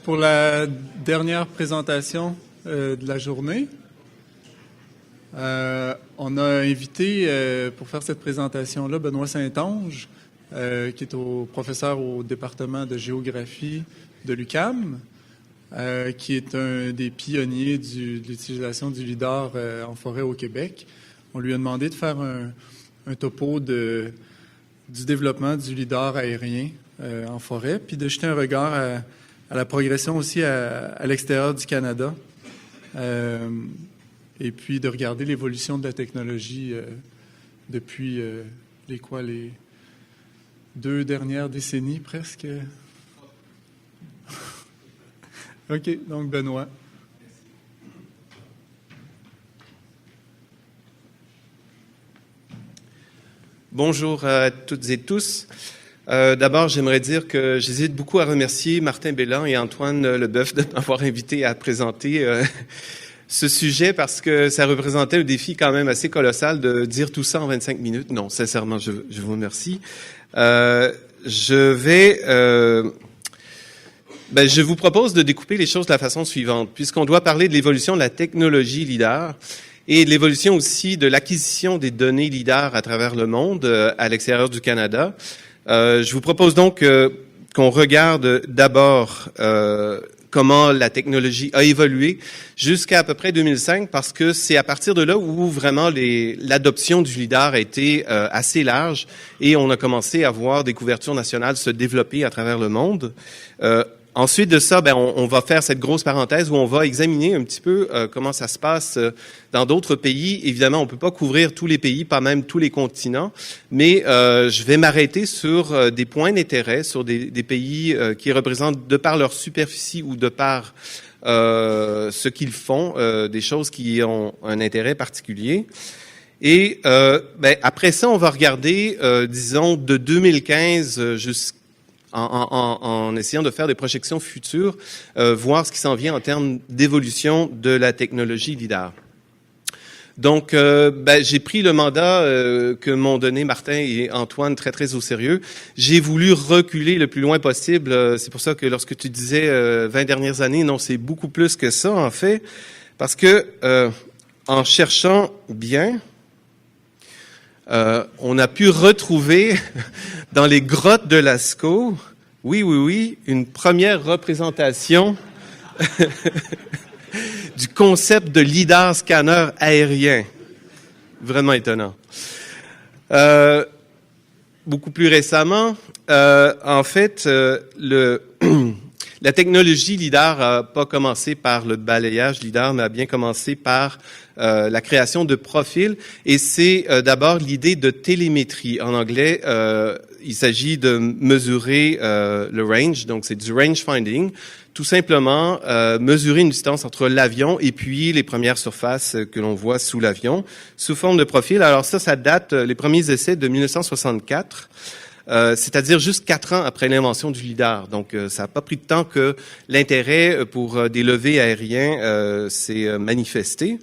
Pour la dernière présentation de la journée, on a invité pour faire cette présentation-là Benoît Saint-Onge, qui est professeur au département de géographie de l'UQAM, qui est un des pionniers de l'utilisation du lidar en forêt au Québec. On lui a demandé de faire un topo du développement du lidar aérien en forêt, puis de jeter un regard à la progression aussi à l'extérieur du Canada, et puis de regarder l'évolution de la technologie depuis les 2 dernières décennies presque. OK, donc Benoît. Bonjour à toutes et tous. D'abord, j'aimerais dire que j'hésite beaucoup à remercier Martin Belland et Antoine Leboeuf de m'avoir invité à présenter ce sujet parce que ça représentait un défi quand même assez colossal de dire tout ça en 25 minutes. Non, sincèrement, je vous remercie. Je vous propose de découper les choses de la façon suivante, puisqu'on doit parler de l'évolution de la technologie LIDAR et de l'évolution aussi de l'acquisition des données LIDAR à travers le monde, à l'extérieur du Canada. Je vous propose donc qu'on regarde d'abord comment la technologie a évolué jusqu'à peu près 2005, parce que c'est à partir de là où vraiment l'adoption du LIDAR a été assez large et on a commencé à voir des couvertures nationales se développer à travers le monde. Ensuite de ça, on va faire cette grosse parenthèse où on va examiner un petit peu comment ça se passe dans d'autres pays. Évidemment, on peut pas couvrir tous les pays, pas même tous les continents, mais je vais m'arrêter sur des points d'intérêt, sur des pays qui représentent, de par leur superficie ou de par ce qu'ils font, des choses qui ont un intérêt particulier. Et après ça, on va regarder, disons, de 2015 jusqu'à en essayant de faire des projections futures, voir ce qui s'en vient en termes d'évolution de la technologie LIDAR. Donc, j'ai pris le mandat que m'ont donné Martin et Antoine très au sérieux. J'ai voulu reculer le plus loin possible. C'est pour ça que lorsque tu disais 20 dernières années, non, c'est beaucoup plus que ça en fait, parce que en cherchant bien, on a pu retrouver dans les grottes de Lascaux, oui, une première représentation du concept de lidar scanner aérien. Vraiment étonnant. Beaucoup plus récemment, en fait, la technologie LIDAR n'a pas commencé par le balayage LIDAR, mais a bien commencé par la création de profils. Et c'est d'abord l'idée de télémétrie. En anglais, il s'agit de mesurer le range, donc c'est du range finding. Tout simplement, mesurer une distance entre l'avion et puis les premières surfaces que l'on voit sous l'avion, sous forme de profil. Alors ça date, les premiers essais de 1964. C'est-à-dire juste 4 ans après l'invention du LIDAR. Donc, ça n'a pas pris de temps que l'intérêt pour des levées aériens s'est manifesté.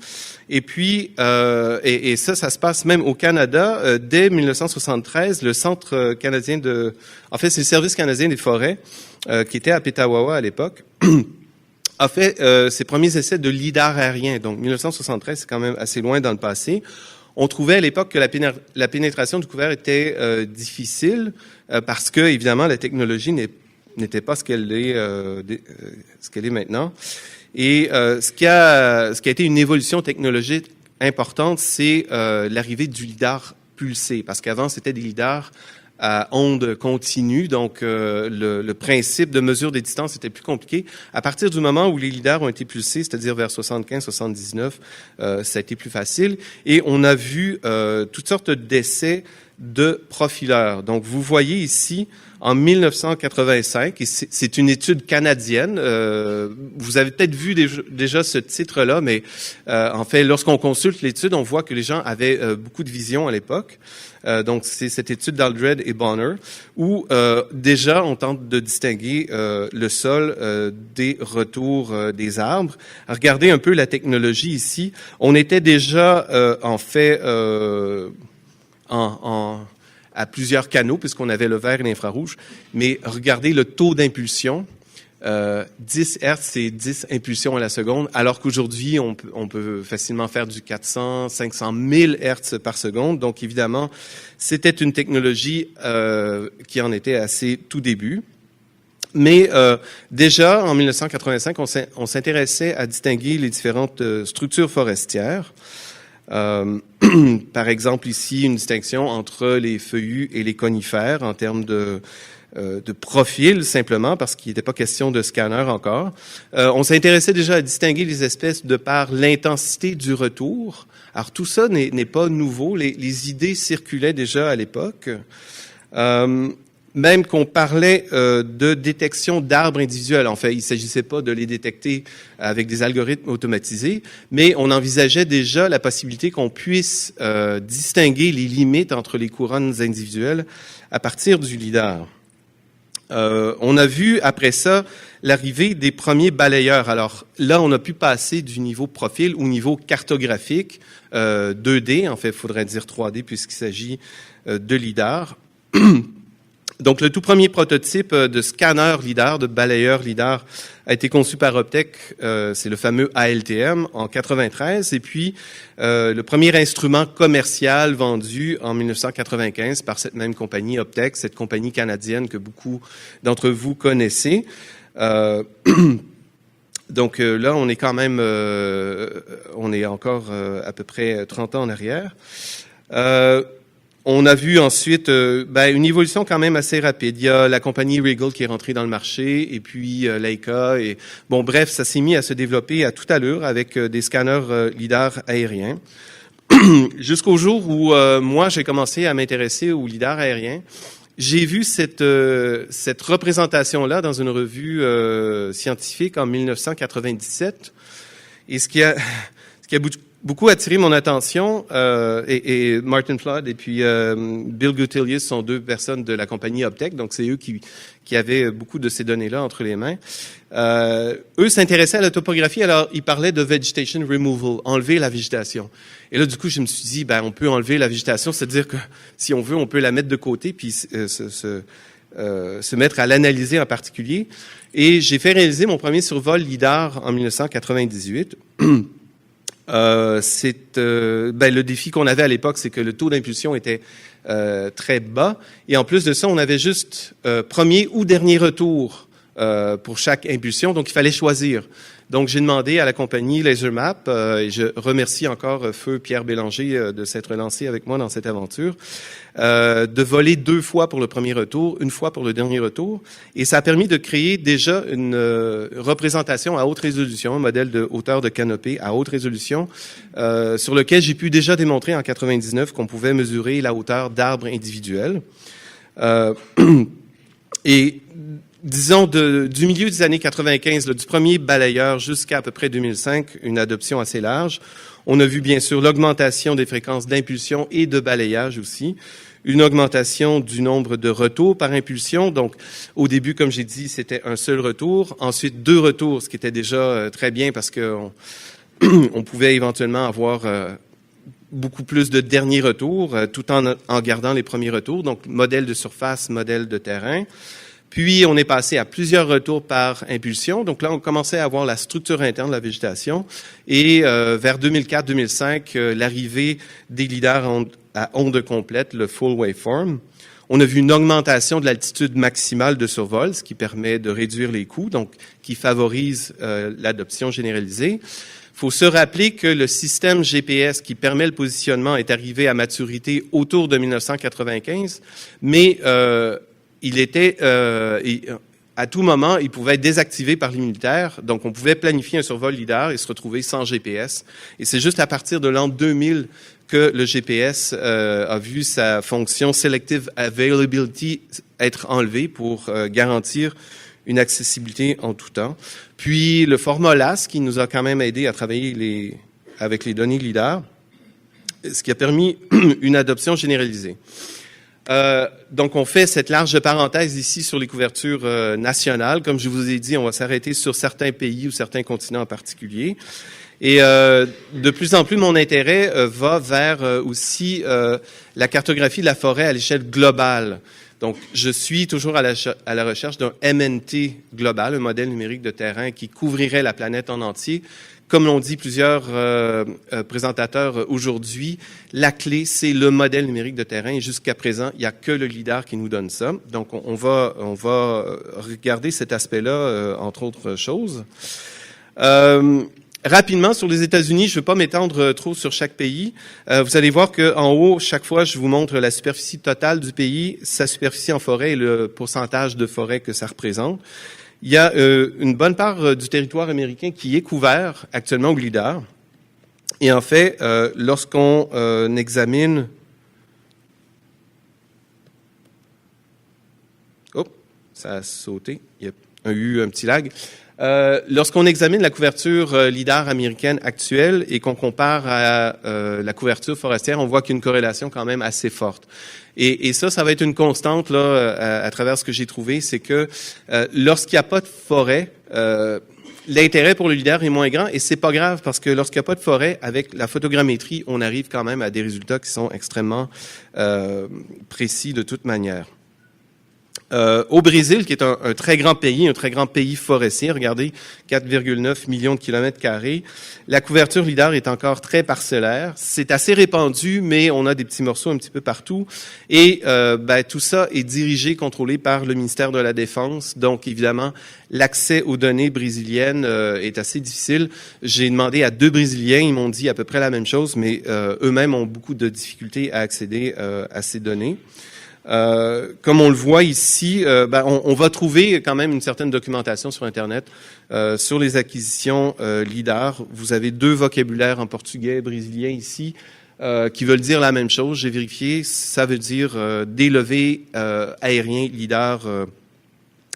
Et puis, et ça se passe même au Canada. Dès 1973, le Centre canadien c'est le Service canadien des forêts, qui était à Petawawa à l'époque, a fait ses premiers essais de LIDAR aérien. Donc, 1973, c'est quand même assez loin dans le passé. On trouvait à l'époque que la pénétration du couvert était difficile parce que, évidemment, la technologie n'était pas ce qu'elle est maintenant. Et ce qui a été une évolution technologique importante, c'est l'arrivée du lidar pulsé, parce qu'avant, c'était des lidars à ondes continues, donc le principe de mesure des distances était plus compliqué. À partir du moment où les lidars ont été pulsés, c'est-à-dire vers 75-79, ça a été plus facile. Et on a vu toutes sortes d'essais de profileurs. Donc, vous voyez ici, en 1985, et c'est une étude canadienne, vous avez peut-être vu déjà ce titre-là, mais en fait, lorsqu'on consulte l'étude, on voit que les gens avaient beaucoup de vision à l'époque. Donc, c'est cette étude d'Aldred et Bonner, où déjà on tente de distinguer le sol des retours des arbres. Regardez un peu la technologie ici. On était déjà, à plusieurs canaux, puisqu'on avait le vert et l'infrarouge, mais regardez le taux d'impulsion. 10 Hertz, c'est 10 impulsions à la seconde, alors qu'aujourd'hui, on peut facilement faire du 400, 500 000 Hertz par seconde. Donc, évidemment, c'était une technologie qui en était à ses tout débuts. Mais déjà, en 1985, on s'intéressait à distinguer les différentes structures forestières. Par exemple, ici, une distinction entre les feuillus et les conifères en termes de profil, simplement, parce qu'il n'était pas question de scanner encore. On s'intéressait déjà à distinguer les espèces de par l'intensité du retour. Alors, tout ça n'est pas nouveau. Les idées circulaient déjà à l'époque. Même qu'on parlait de détection d'arbres individuels. En fait, il ne s'agissait pas de les détecter avec des algorithmes automatisés, mais on envisageait déjà la possibilité qu'on puisse distinguer les limites entre les couronnes individuelles à partir du lidar. On a vu après ça l'arrivée des premiers balayeurs. Alors là, on a pu passer du niveau profil au niveau cartographique, 2D, en fait, il faudrait dire 3D puisqu'il s'agit de lidar. Donc, le tout premier prototype de scanner lidar, de balayeur lidar, a été conçu par Optech, c'est le fameux ALTM, en 93. Et puis, le premier instrument commercial vendu en 1995 par cette même compagnie, Optech, cette compagnie canadienne que beaucoup d'entre vous connaissez. Donc là, on est quand même, on est encore à peu près 30 ans en arrière. On a vu ensuite une évolution quand même assez rapide. Il y a la compagnie Regal qui est rentrée dans le marché, et puis Leica. Et bon, bref, ça s'est mis à se développer à toute allure avec des scanners lidar aériens. Jusqu'au jour où moi, j'ai commencé à m'intéresser au lidar aérien. J'ai vu cette représentation-là dans une revue scientifique en 1997. Et ce qui a beaucoup attiré mon attention, et Martin Flood et puis Bill Gutelius sont deux personnes de la compagnie Optech, donc c'est eux qui avaient beaucoup de ces données-là entre les mains. Eux s'intéressaient à la topographie, alors ils parlaient de vegetation removal, enlever la végétation. Et là, du coup, je me suis dit, on peut enlever la végétation, c'est-à-dire que si on veut, on peut la mettre de côté puis se mettre à l'analyser en particulier. Et j'ai fait réaliser mon premier survol lidar en 1998. Le défi qu'on avait à l'époque, c'est que le taux d'impulsion était très bas. Et en plus de ça, on avait juste premier ou dernier retour pour chaque impulsion. Donc, il fallait choisir. Donc, j'ai demandé à la compagnie LaserMap, et je remercie encore Feu Pierre Bélanger de s'être lancé avec moi dans cette aventure, de voler 2 fois pour le premier retour, 1 fois pour le dernier retour. Et ça a permis de créer déjà une représentation à haute résolution, un modèle de hauteur de canopée à haute résolution, sur lequel j'ai pu déjà démontrer en 99 qu'on pouvait mesurer la hauteur d'arbres individuels. Et disons, du milieu des années 95, du premier balayeur jusqu'à peu près 2005, une adoption assez large. On a vu bien sûr l'augmentation des fréquences d'impulsion et de balayage aussi, une augmentation du nombre de retours par impulsion. Donc, au début, comme j'ai dit, c'était un seul retour. Ensuite, 2 retours, ce qui était déjà très bien parce que on pouvait éventuellement avoir beaucoup plus de derniers retours, tout en gardant les premiers retours. Donc, modèle de surface, modèle de terrain. Puis, on est passé à plusieurs retours par impulsion. Donc là, on commençait à voir la structure interne de la végétation. Et vers 2004-2005, l'arrivée des lidars à onde complète, le full waveform. On a vu une augmentation de l'altitude maximale de survol, ce qui permet de réduire les coûts, donc qui favorise l'adoption généralisée. Il faut se rappeler que le système GPS qui permet le positionnement est arrivé à maturité autour de 1995, mais il était, à tout moment, il pouvait être désactivé par les militaires. Donc, on pouvait planifier un survol lidar et se retrouver sans GPS. Et c'est juste à partir de l'an 2000 que le GPS a vu sa fonction Selective Availability être enlevée pour garantir une accessibilité en tout temps. Puis, le format LAS qui nous a quand même aidé à travailler avec les données lidar, ce qui a permis une adoption généralisée. Donc, on fait cette large parenthèse ici sur les couvertures nationales. Comme je vous ai dit, on va s'arrêter sur certains pays ou certains continents en particulier. Et de plus en plus, mon intérêt va vers aussi la cartographie de la forêt à l'échelle globale. Donc, je suis toujours à la recherche d'un MNT global, un modèle numérique de terrain qui couvrirait la planète en entier. Comme l'ont dit plusieurs présentateurs aujourd'hui, la clé, c'est le modèle numérique de terrain. Et jusqu'à présent, il n'y a que le LIDAR qui nous donne ça. Donc, on va regarder cet aspect-là, entre autres choses. Rapidement, sur les États-Unis, je ne vais pas m'étendre trop sur chaque pays. Vous allez voir qu'en haut, chaque fois, je vous montre la superficie totale du pays, sa superficie en forêt et le pourcentage de forêt que ça représente. Il y a une bonne part du territoire américain qui est couvert actuellement au LIDAR. Et en fait, lorsqu'on examine... Oh, ça a sauté. Il y a eu un petit lag. Lorsqu'on examine la couverture LIDAR américaine actuelle et qu'on compare à la couverture forestière, on voit qu'il y a une corrélation quand même assez forte. Et ça va être une constante là à travers ce que j'ai trouvé, c'est que lorsqu'il n'y a pas de forêt, l'intérêt pour le LIDAR est moins grand et c'est pas grave parce que lorsqu'il n'y a pas de forêt, avec la photogrammétrie, on arrive quand même à des résultats qui sont extrêmement précis de toute manière. Au Brésil, qui est un très grand pays forestier, regardez, 4,9 millions de kilomètres carrés, la couverture LIDAR est encore très parcellaire. C'est assez répandu, mais on a des petits morceaux un petit peu partout. Et tout ça est dirigé, contrôlé par le ministère de la Défense. Donc, évidemment, l'accès aux données brésiliennes est assez difficile. J'ai demandé à 2 Brésiliens, ils m'ont dit à peu près la même chose, mais eux-mêmes ont beaucoup de difficultés à accéder à ces données. Comme on le voit ici, on va trouver quand même une certaine documentation sur Internet sur les acquisitions LIDAR. Vous avez 2 vocabulaires en portugais brésilien ici qui veulent dire la même chose. J'ai vérifié, ça veut dire des levées aériens LIDAR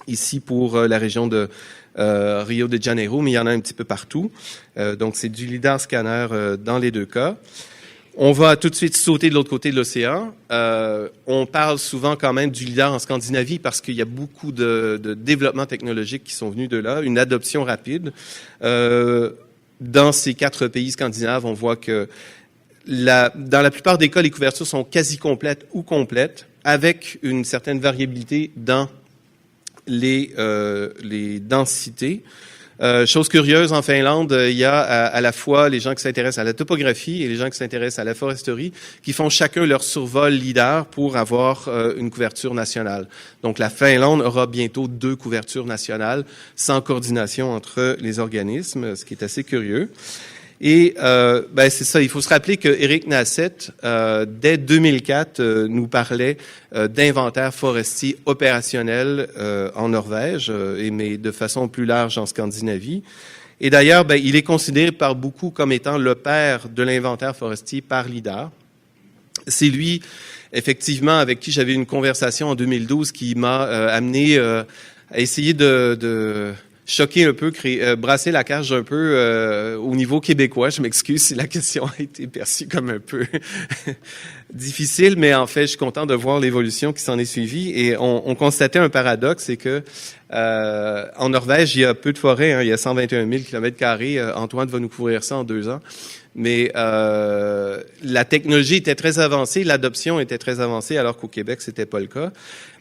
ici pour la région de Rio de Janeiro, mais il y en a un petit peu partout. Donc c'est du LIDAR scanner dans les 2 cas. On va tout de suite sauter de l'autre côté de l'océan. On parle souvent quand même du LIDAR en Scandinavie parce qu'il y a beaucoup de développements technologiques qui sont venus de là, une adoption rapide. Dans ces 4 pays scandinaves, on voit que dans la plupart des cas, les couvertures sont quasi complètes ou complètes, avec une certaine variabilité dans les densités. Chose curieuse, en Finlande, il y a à la fois les gens qui s'intéressent à la topographie et les gens qui s'intéressent à la foresterie qui font chacun leur survol LIDAR pour avoir une couverture nationale. Donc, la Finlande aura bientôt 2 couvertures nationales sans coordination entre les organismes, ce qui est assez curieux. Et c'est ça, il faut se rappeler que Eric Nassett, dès 2004, nous parlait d'inventaire forestier opérationnel en Norvège, mais de façon plus large en Scandinavie. Et d'ailleurs, il est considéré par beaucoup comme étant le père de l'inventaire forestier par LIDAR. C'est lui, effectivement, avec qui j'avais une conversation en 2012 qui m'a amené à essayer de choquer un peu, brasser la cage un peu au niveau québécois. Je m'excuse si la question a été perçue comme un peu difficile, mais en fait, je suis content de voir l'évolution qui s'en est suivie. Et on constatait un paradoxe, c'est que en Norvège, il y a peu de forêts, il y a 121 000 km². Antoine va nous couvrir ça en 2 ans. Mais la technologie était très avancée, l'adoption était très avancée, alors qu'au Québec, c'était pas le cas.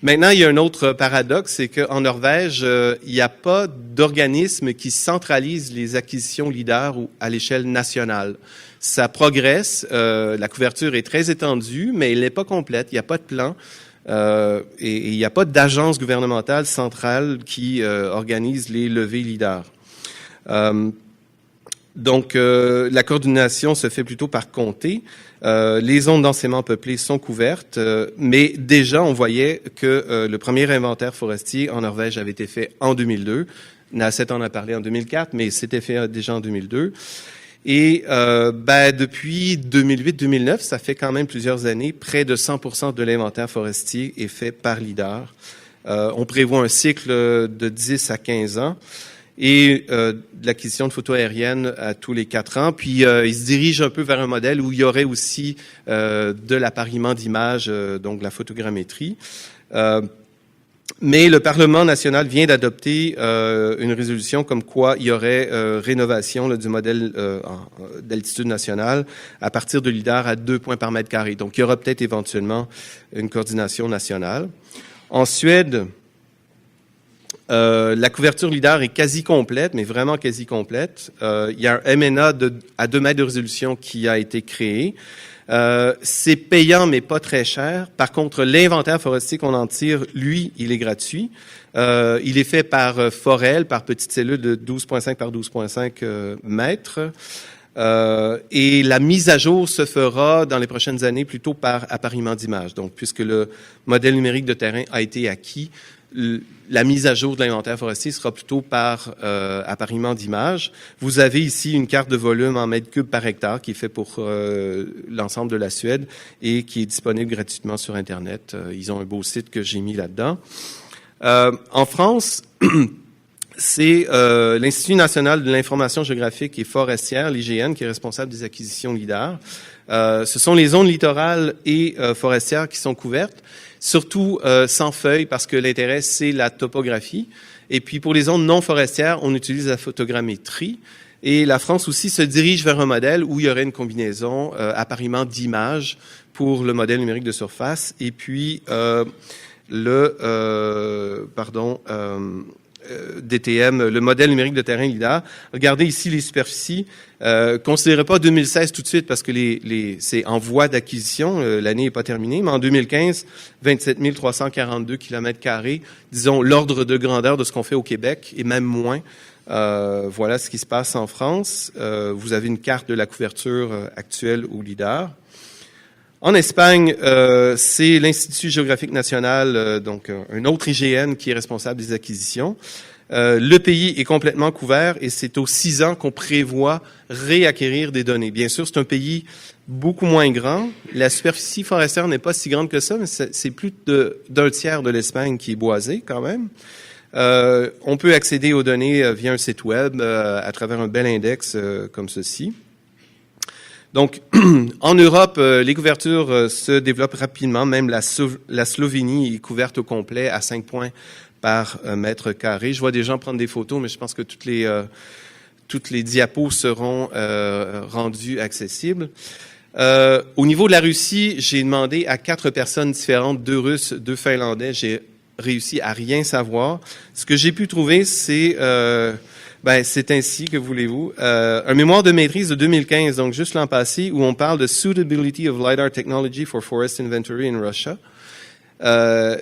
Maintenant, il y a un autre paradoxe, c'est qu'en Norvège, il n'y a pas d'organisme qui centralise les acquisitions LIDAR à l'échelle nationale. Ça progresse, la couverture est très étendue, mais elle n'est pas complète, il n'y a pas de plan. Et il n'y a pas d'agence gouvernementale centrale qui organise les levées LIDAR. Donc, la coordination se fait plutôt par comté. Les zones densément peuplées sont couvertes, mais déjà, on voyait que le premier inventaire forestier en Norvège avait été fait en 2002. Nassett en a parlé en 2004, mais c'était fait déjà en 2002. Et depuis 2008-2009, ça fait quand même plusieurs années, près de 100% de l'inventaire forestier est fait par LIDAR. On prévoit un cycle de 10 à 15 ans. Et de l'acquisition de photos aériennes à tous les 4 ans. Puis, il se dirige un peu vers un modèle où il y aurait aussi de l'appariement d'images, donc la photogrammétrie. Mais le Parlement national vient d'adopter une résolution comme quoi il y aurait rénovation du modèle d'altitude nationale à partir de LIDAR à 2 points par mètre carré. Donc, il y aura peut-être éventuellement une coordination nationale. En Suède, la couverture LIDAR est quasi complète, mais vraiment quasi complète. Il y a un MNA à 2 mètres de résolution qui a été créé. C'est payant, mais pas très cher. Par contre, l'inventaire forestier qu'on en tire, lui, il est gratuit. Il est fait par Forel, par petite cellule de 12,5 par 12,5 mètres. Et la mise à jour se fera dans les prochaines années plutôt par appariement d'images. Donc, puisque le modèle numérique de terrain a été acquis, la mise à jour de l'inventaire forestier sera plutôt par appariement d'images. Vous avez ici une carte de volume en mètres cubes par hectare qui est faite pour l'ensemble de la Suède et qui est disponible gratuitement sur Internet. Ils ont un beau site que j'ai mis là-dedans. En France, c'est l'Institut national de l'information géographique et forestière, l'IGN, qui est responsable des acquisitions LIDAR. Ce sont les zones littorales et forestières qui sont couvertes, surtout sans feuilles, parce que l'intérêt, c'est la topographie. Et puis, pour les zones non forestières, on utilise la photogrammétrie. Et la France aussi se dirige vers un modèle où il y aurait une combinaison appariement d'images pour le modèle numérique de surface. Et puis, DTM, le modèle numérique de terrain LIDAR. Regardez ici les superficies. Considérez pas 2016 tout de suite parce que c'est en voie d'acquisition. L'année n'est pas terminée, mais en 2015, 27 342 km², disons l'ordre de grandeur de ce qu'on fait au Québec et même moins. Voilà ce qui se passe en France. Vous avez une carte de la couverture actuelle au LIDAR. En Espagne, c'est l'Institut géographique national, donc un autre IGN qui est responsable des acquisitions. Le pays est complètement couvert et c'est aux 6 ans qu'on prévoit réacquérir des données. Bien sûr, c'est un pays beaucoup moins grand. La superficie forestière n'est pas si grande que ça, mais c'est plus d'un tiers de l'Espagne qui est boisée quand même. On peut accéder aux données via un site web à travers un bel index comme ceci. Donc, en Europe, les couvertures se développent rapidement. Même la Slovénie est couverte au complet à 5 points par mètre carré. Je vois des gens prendre des photos, mais je pense que toutes les diapos seront rendues accessibles. Au niveau de la Russie, j'ai demandé à 4 personnes différentes, 2 Russes, 2 Finlandais. J'ai réussi à rien savoir. Ce que j'ai pu trouver, c'est c'est ainsi, que voulez-vous. Un mémoire de maîtrise de 2015, donc juste l'an passé, où on parle de Suitability of LiDAR Technology for Forest Inventory in Russia.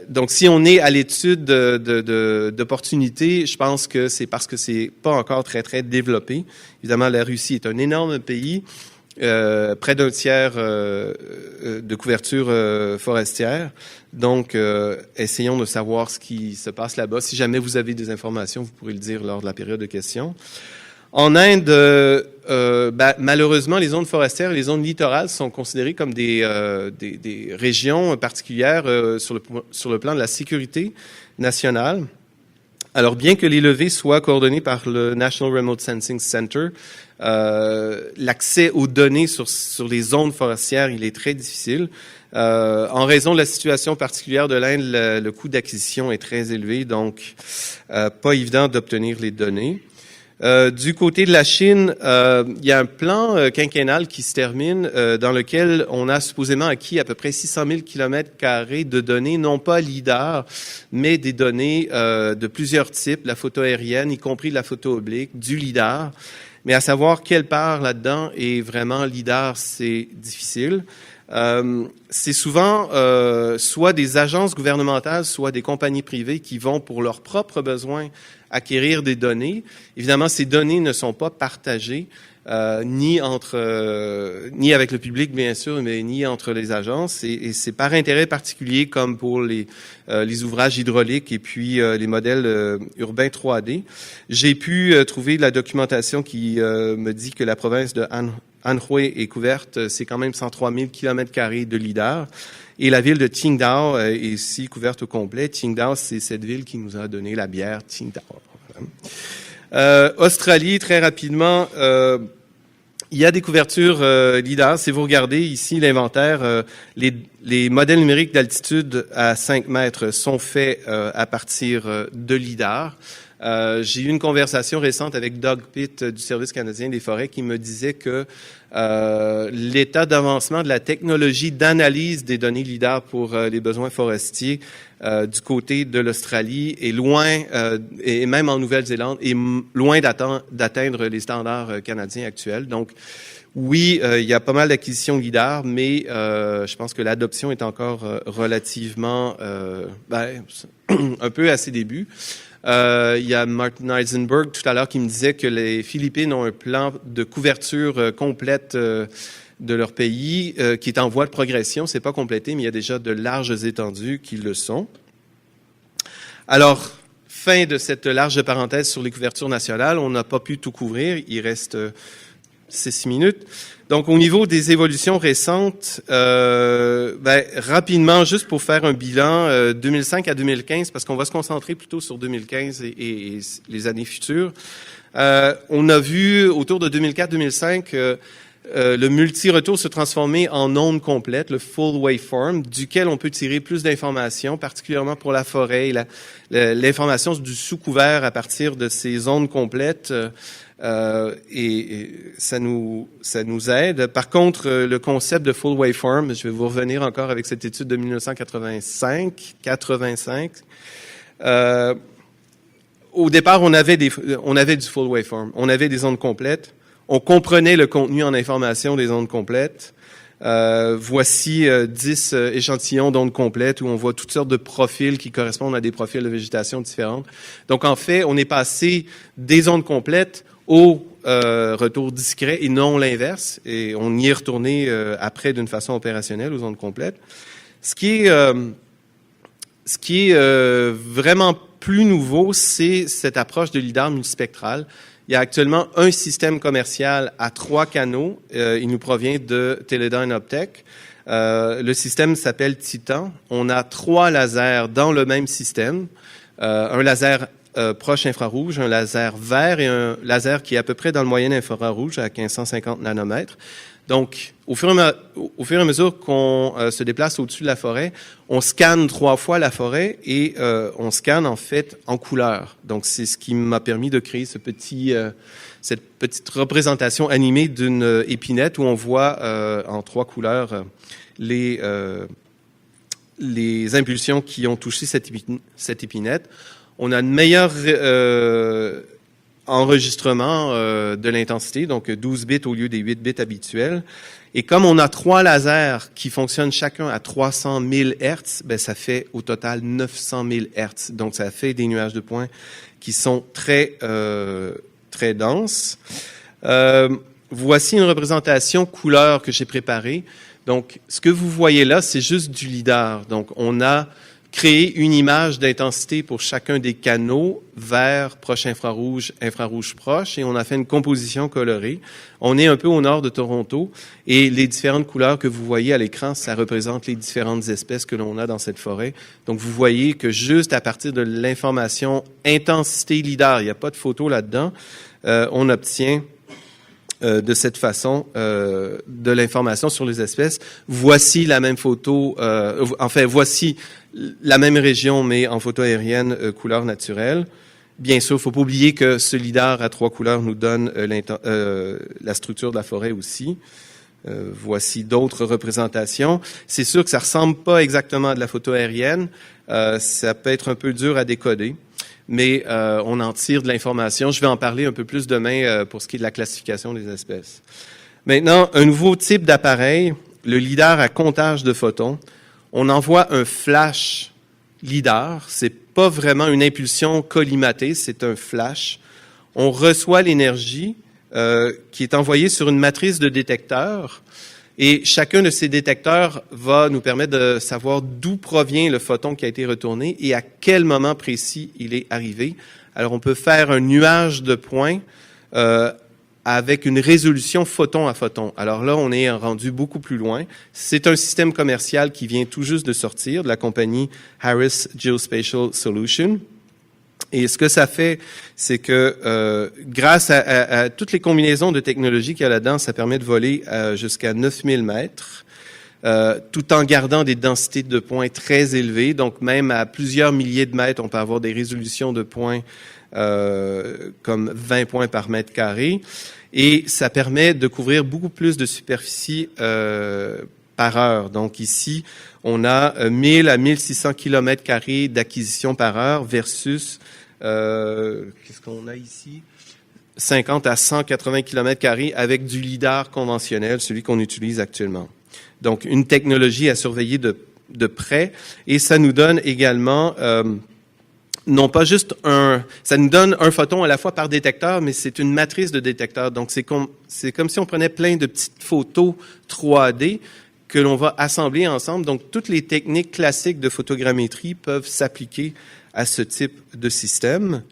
Donc, si on est à l'étude d'opportunités, je pense que c'est parce que c'est pas encore très, très développé. Évidemment, la Russie est un énorme pays, près d'un tiers de couverture forestière. Donc, essayons de savoir ce qui se passe là-bas. Si jamais vous avez des informations, vous pourrez le dire lors de la période de questions. En Inde, malheureusement, les zones forestières et les zones littorales sont considérées comme des régions particulières sur le plan de la sécurité nationale. Alors, bien que les levées soient coordonnées par le National Remote Sensing Center, l'accès aux données sur les zones forestières, il est très difficile. En raison de la situation particulière de l'Inde, le coût d'acquisition est très élevé, donc pas évident d'obtenir les données. Du côté de la Chine, il y a un plan quinquennal qui se termine dans lequel on a supposément acquis à peu près 600 000 km² de données, non pas LIDAR, mais des données de plusieurs types, la photo aérienne, y compris la photo oblique, du LIDAR. Mais à savoir quelle part là-dedans est vraiment LIDAR, c'est difficile. C'est souvent soit des agences gouvernementales, soit des compagnies privées qui vont pour leurs propres besoins acquérir des données. Évidemment, ces données ne sont pas partagées ni avec le public, bien sûr, mais ni entre les agences. Et c'est par intérêt particulier, comme pour les ouvrages hydrauliques et puis les modèles urbains 3D. J'ai pu trouver de la documentation qui me dit que la province de Anhui est couverte, c'est quand même 103 000 km² de LIDAR. Et la ville de Qingdao est ici couverte au complet. Qingdao, c'est cette ville qui nous a donné la bière Qingdao. Australie, très rapidement, il y a des couvertures LIDAR. Si vous regardez ici l'inventaire, les modèles numériques d'altitude à 5 mètres sont faits à partir de LIDAR. J'ai eu une conversation récente avec Doug Pitt du Service canadien des forêts qui me disait que l'état d'avancement de la technologie d'analyse des données LIDAR pour les besoins forestiers du côté de l'Australie est loin, et même en Nouvelle-Zélande, est loin d'atteindre les standards canadiens actuels. Donc, oui, il y a pas mal d'acquisitions LIDAR, mais je pense que l'adoption est encore relativement, un peu à ses débuts. Il y a Martin Eisenberg tout à l'heure qui me disait que les Philippines ont un plan de couverture complète de leur pays qui est en voie de progression. C'est pas complété, mais il y a déjà de larges étendues qui le sont. Alors, fin de cette large parenthèse sur les couvertures nationales. On n'a pas pu tout couvrir. Il reste 6 minutes. Donc, au niveau des évolutions récentes, rapidement, juste pour faire un bilan, 2005 à 2015, parce qu'on va se concentrer plutôt sur 2015 et les années futures. On a vu, autour de 2004-2005, le multi-retour se transformer en onde complète, le full waveform, duquel on peut tirer plus d'informations, particulièrement pour la forêt, l'information du sous-couvert à partir de ces ondes complètes. Et ça nous aide. Par contre, le concept de full waveform, je vais vous revenir encore avec cette étude de 1985. Au départ, on avait du full waveform. On avait des ondes complètes. On comprenait le contenu en information des ondes complètes. Voici 10 échantillons d'ondes complètes où on voit toutes sortes de profils qui correspondent à des profils de végétation différentes. Donc, en fait, on est passé des ondes complètes au retour discret et non l'inverse. Et on y est retourné après d'une façon opérationnelle aux ondes complètes. Ce qui est vraiment plus nouveau, c'est cette approche de LIDAR multispectral. Il y a actuellement un système commercial à 3 canaux. Il nous provient de Teledyne Optech. Le système s'appelle Titan. On a 3 lasers dans le même système. Un laser proche infrarouge, un laser vert et un laser qui est à peu près dans le moyen infrarouge à 1550 nanomètres. Donc, au fur et à mesure qu'on se déplace au-dessus de la forêt, on scanne 3 fois la forêt et on scanne en fait en couleur. Donc, c'est ce qui m'a permis de créer cette petite représentation animée d'une épinette où on voit en 3 couleurs les impulsions qui ont touché cette épinette. On a une meilleure enregistrement de l'intensité, donc 12 bits au lieu des 8 bits habituels. Et comme on a 3 lasers qui fonctionnent chacun à 300 000 Hertz, ça fait au total 900 000 Hertz. Donc, ça fait des nuages de points qui sont très denses. Voici une représentation couleur que j'ai préparée. Donc, ce que vous voyez là, c'est juste du LIDAR. Donc, on a créé une image d'intensité pour chacun des canaux, vert, proche infrarouge, infrarouge proche, et on a fait une composition colorée. On est un peu au nord de Toronto, et les différentes couleurs que vous voyez à l'écran, ça représente les différentes espèces que l'on a dans cette forêt. Donc, vous voyez que juste à partir de l'information intensité LIDAR, il n'y a pas de photo là-dedans, on obtient de cette façon de l'information sur les espèces. Voici la même photo, voici la même région, mais en photo aérienne couleur naturelle. Bien sûr, il ne faut pas oublier que ce LIDAR à 3 couleurs nous donne la structure de la forêt aussi. Voici d'autres représentations. C'est sûr que ça ne ressemble pas exactement à de la photo aérienne. Ça peut être un peu dur à décoder. Mais on en tire de l'information. Je vais en parler un peu plus demain pour ce qui est de la classification des espèces. Maintenant, un nouveau type d'appareil, le LIDAR à comptage de photons. On envoie un flash LIDAR. C'est pas vraiment une impulsion collimatée, c'est un flash. On reçoit l'énergie qui est envoyée sur une matrice de détecteurs. Et chacun de ces détecteurs va nous permettre de savoir d'où provient le photon qui a été retourné et à quel moment précis il est arrivé. Alors, on peut faire un nuage de points avec une résolution photon à photon. Alors là, on est rendu beaucoup plus loin. C'est un système commercial qui vient tout juste de sortir de la compagnie Harris Geospatial Solutions. Et ce que ça fait, c'est que grâce à toutes les combinaisons de technologies qu'il y a là-dedans, ça permet de voler jusqu'à 9000 mètres, tout en gardant des densités de points très élevées. Donc, même à plusieurs milliers de mètres, on peut avoir des résolutions de points comme 20 points par mètre carré. Et ça permet de couvrir beaucoup plus de superficie par heure. Donc ici, on a 1000 à 1600 km carrés d'acquisition par heure versus, qu'est-ce qu'on a ici? 50 à 180 km carrés avec du lidar conventionnel, celui qu'on utilise actuellement. Donc, une technologie à surveiller de près. Et ça nous donne également, non pas juste ça nous donne un photon à la fois par détecteur, mais c'est une matrice de détecteurs. Donc, c'est comme si on prenait plein de petites photos 3D que l'on va assembler ensemble. Donc, toutes les techniques classiques de photogrammétrie peuvent s'appliquer à ce type de système.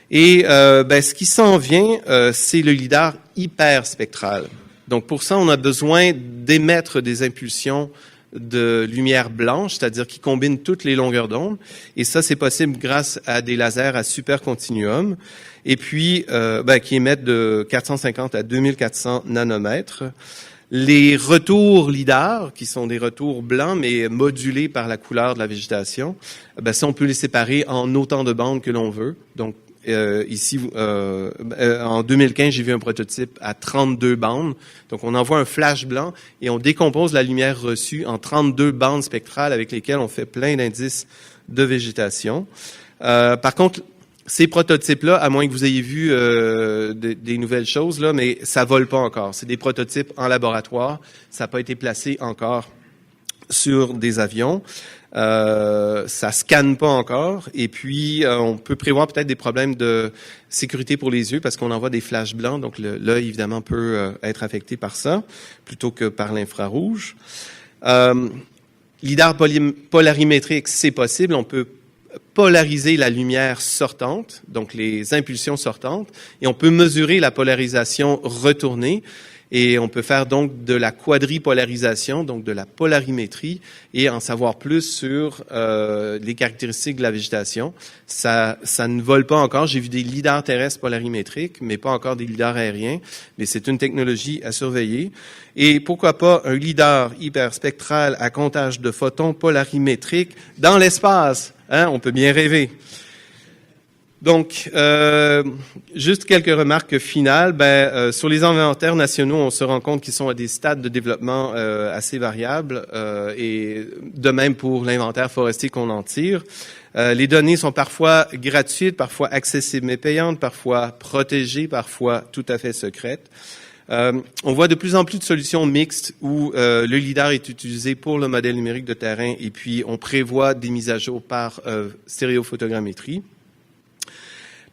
Et ce qui s'en vient, c'est le lidar hyperspectral. Donc, pour ça, on a besoin d'émettre des impulsions de lumière blanche, c'est-à-dire qui combinent toutes les longueurs d'onde. Et ça, c'est possible grâce à des lasers à supercontinuum. Et puis, qui émettent de 450 à 2400 nanomètres. Les retours lidar, qui sont des retours blancs, mais modulés par la couleur de la végétation, ça, on peut les séparer en autant de bandes que l'on veut. Donc, ici, en 2015, j'ai vu un prototype à 32 bandes. Donc, on envoie un flash blanc et on décompose la lumière reçue en 32 bandes spectrales avec lesquelles on fait plein d'indices de végétation. Par contre, ces prototypes-là, à moins que vous ayez vu des nouvelles choses, là, mais ça vole pas encore. C'est des prototypes en laboratoire. Ça n'a pas été placé encore sur des avions. Ça scanne pas encore. Et puis, on peut prévoir peut-être des problèmes de sécurité pour les yeux parce qu'on envoie des flashs blancs. Donc, l'œil, évidemment, peut être affecté par ça plutôt que par l'infrarouge. Lidar polarimétrique, c'est possible. On peut polariser la lumière sortante, donc les impulsions sortantes, et on peut mesurer la polarisation retournée. Et on peut faire donc de la quadripolarisation, donc de la polarimétrie, et en savoir plus sur les caractéristiques de la végétation. Ça ne vole pas encore. J'ai vu des lidars terrestres polarimétriques, mais pas encore des lidars aériens. Mais c'est une technologie à surveiller. Et pourquoi pas un lidar hyperspectral à comptage de photons polarimétriques dans l'espace? Hein? On peut bien rêver. Donc, juste quelques remarques finales. Sur les inventaires nationaux, on se rend compte qu'ils sont à des stades de développement assez variables, et de même pour l'inventaire forestier qu'on en tire. Les données sont parfois gratuites, parfois accessibles mais payantes, parfois protégées, parfois tout à fait secrètes. On voit de plus en plus de solutions mixtes où le lidar est utilisé pour le modèle numérique de terrain et puis on prévoit des mises à jour par stéréophotogrammétrie.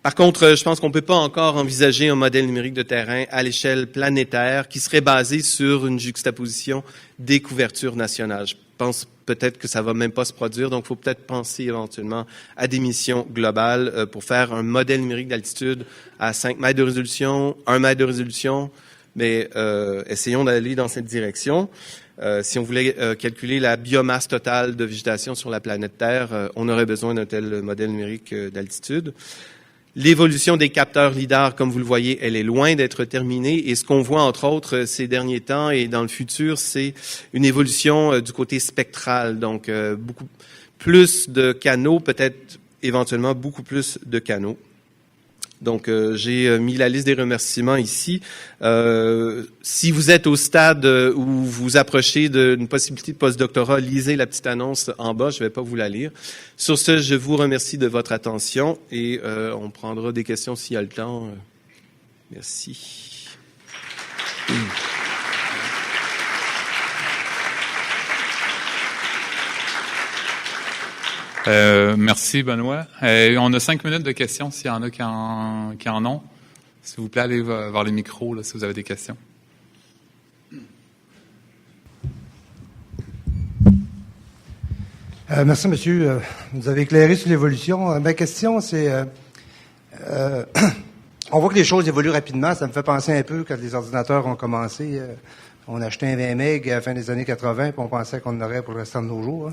Par contre, je pense qu'on ne peut pas encore envisager un modèle numérique de terrain à l'échelle planétaire qui serait basé sur une juxtaposition des couvertures nationales. Je pense peut-être que ça va même pas se produire, donc il faut peut-être penser éventuellement à des missions globales pour faire un modèle numérique d'altitude à 5 mètres de résolution, 1 mètre de résolution, mais essayons d'aller dans cette direction. Si on voulait calculer la biomasse totale de végétation sur la planète Terre, on aurait besoin d'un tel modèle numérique d'altitude. L'évolution des capteurs lidar, comme vous le voyez, elle est loin d'être terminée. Et ce qu'on voit, entre autres, ces derniers temps et dans le futur, c'est une évolution du côté spectral. Donc, beaucoup plus de canaux, peut-être éventuellement beaucoup plus de canaux. Donc, j'ai mis la liste des remerciements ici. Si vous êtes au stade où vous approchez d'une possibilité de postdoctorat, lisez la petite annonce en bas, je ne vais pas vous la lire. Sur ce, je vous remercie de votre attention et on prendra des questions s'il y a le temps. Merci. Merci, Benoît. On a 5 minutes de questions s'il y en a qui en ont. S'il vous plaît, allez vers les micros là, si vous avez des questions. Merci, monsieur. Vous avez éclairé sur l'évolution. Ma question, c'est... on voit que les choses évoluent rapidement. Ça me fait penser un peu quand les ordinateurs ont commencé. On achetait un 20 MB à la fin des années 80, puis on pensait qu'on en aurait pour le restant de nos jours.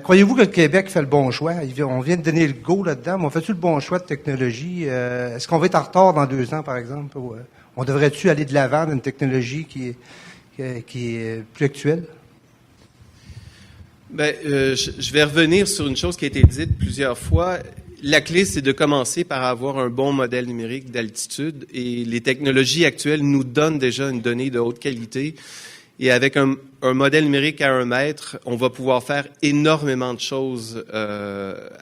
Croyez-vous que le Québec fait le bon choix? On vient de donner le go là-dedans, mais on fait-tu le bon choix de technologie? Est-ce qu'on va être en retard dans 2 ans, par exemple? Ou, on devrait-tu aller de l'avant d'une technologie qui est plus actuelle? Je vais revenir sur une chose qui a été dite plusieurs fois. la clé, c'est de commencer par avoir un bon modèle numérique d'altitude. Et les technologies actuelles nous donnent déjà une donnée de haute qualité. Et avec un modèle numérique à 1 mètre, on va pouvoir faire énormément de choses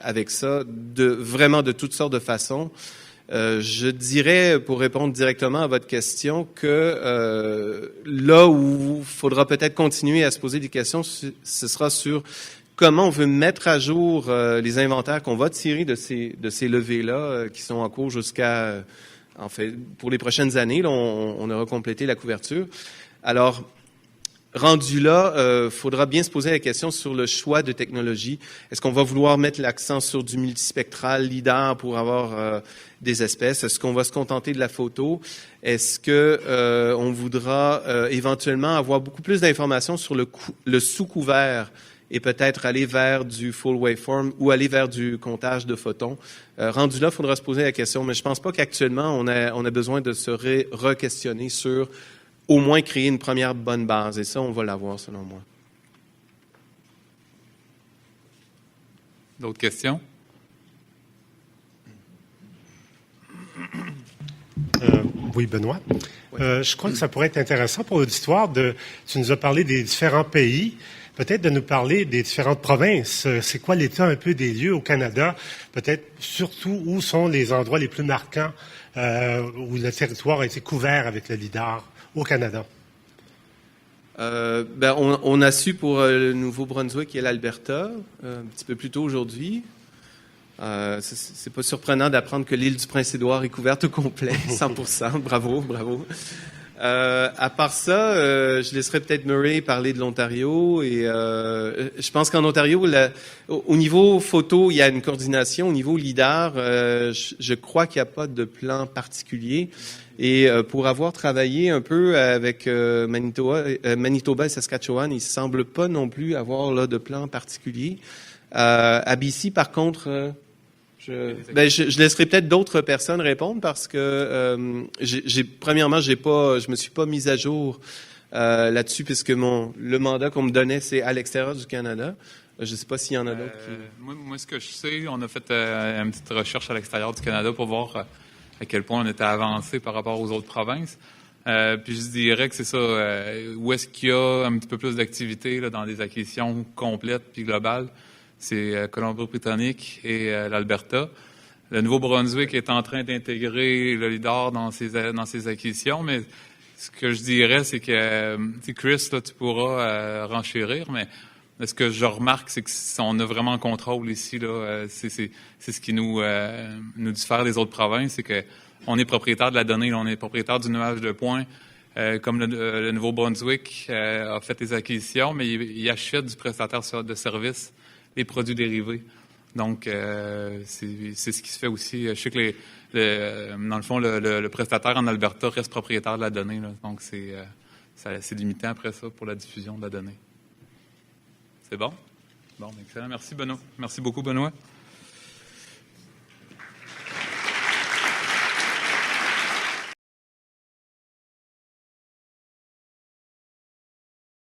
avec ça, vraiment de toutes sortes de façons. Je dirais, pour répondre directement à votre question, que là où il faudra peut-être continuer à se poser des questions, ce sera sur comment on veut mettre à jour les inventaires qu'on va tirer de ces levées-là qui sont en cours jusqu'à, en fait, pour les prochaines années. Là, on aura complété la couverture. Alors, rendu là, faudra bien se poser la question sur le choix de technologie. Est-ce qu'on va vouloir mettre l'accent sur du multispectral LIDAR pour avoir des espèces? Est-ce qu'on va se contenter de la photo? Est-ce que on voudra éventuellement avoir beaucoup plus d'informations sur le sous-couvert et peut-être aller vers du full waveform ou aller vers du comptage de photons? Rendu là, il faudra se poser la question, mais je pense pas qu'actuellement, on a besoin de se re-questionner sur au moins créer une première bonne base. Et ça, on va l'avoir, selon moi. D'autres questions? Oui, Benoît. Oui. Je crois que ça pourrait être intéressant pour l'auditoire tu nous as parlé des différents pays, peut-être de nous parler des différentes provinces. C'est quoi l'état un peu des lieux au Canada? Peut-être surtout où sont les endroits les plus marquants où le territoire a été couvert avec le LIDAR au Canada? On a su pour le Nouveau-Brunswick et l'Alberta un petit peu plus tôt aujourd'hui. C'est pas surprenant d'apprendre que l'île du Prince-Édouard est couverte au complet, 100%. Bravo. À part ça, je laisserai peut-être Murray parler de l'Ontario. Et je pense qu'en Ontario, au niveau photo, il y a une coordination. Au niveau LIDAR, je crois qu'il n'y a pas de plan particulier. Et pour avoir travaillé un peu avec Manitoba et Saskatchewan, il semble pas non plus avoir là de plan particulier. À BC, par contre, je laisserai peut-être d'autres personnes répondre parce que premièrement, je me suis pas mis à jour là-dessus puisque le mandat qu'on me donnait, c'est à l'extérieur du Canada. Je ne sais pas s'il y en a d'autres. Moi, ce que je sais, on a fait une petite recherche à l'extérieur du Canada pour voir à quel point on était avancé par rapport aux autres provinces. Puis je dirais que c'est ça. Où est-ce qu'il y a un petit peu plus d'activité là, dans des acquisitions complètes puis globales? C'est Colombie-Britannique et l'Alberta. Le Nouveau-Brunswick est en train d'intégrer le LIDAR dans ses acquisitions, mais ce que je dirais, c'est que, Chris, là, tu pourras renchérir, mais ce que je remarque, c'est qu'on a vraiment contrôle ici. Là, c'est ce qui nous diffère des autres provinces, c'est que on est propriétaire de la donnée, là, on est propriétaire du nuage de points. Comme le Nouveau-Brunswick a fait des acquisitions, mais il achète du prestataire de services les produits dérivés. Donc, c'est ce qui se fait aussi. Je sais que dans le fond, le prestataire en Alberta reste propriétaire de la donnée. Là, donc, c'est limitant après ça pour la diffusion de la donnée. C'est bon? Bon, excellent. Merci, Benoît. Merci beaucoup, Benoît.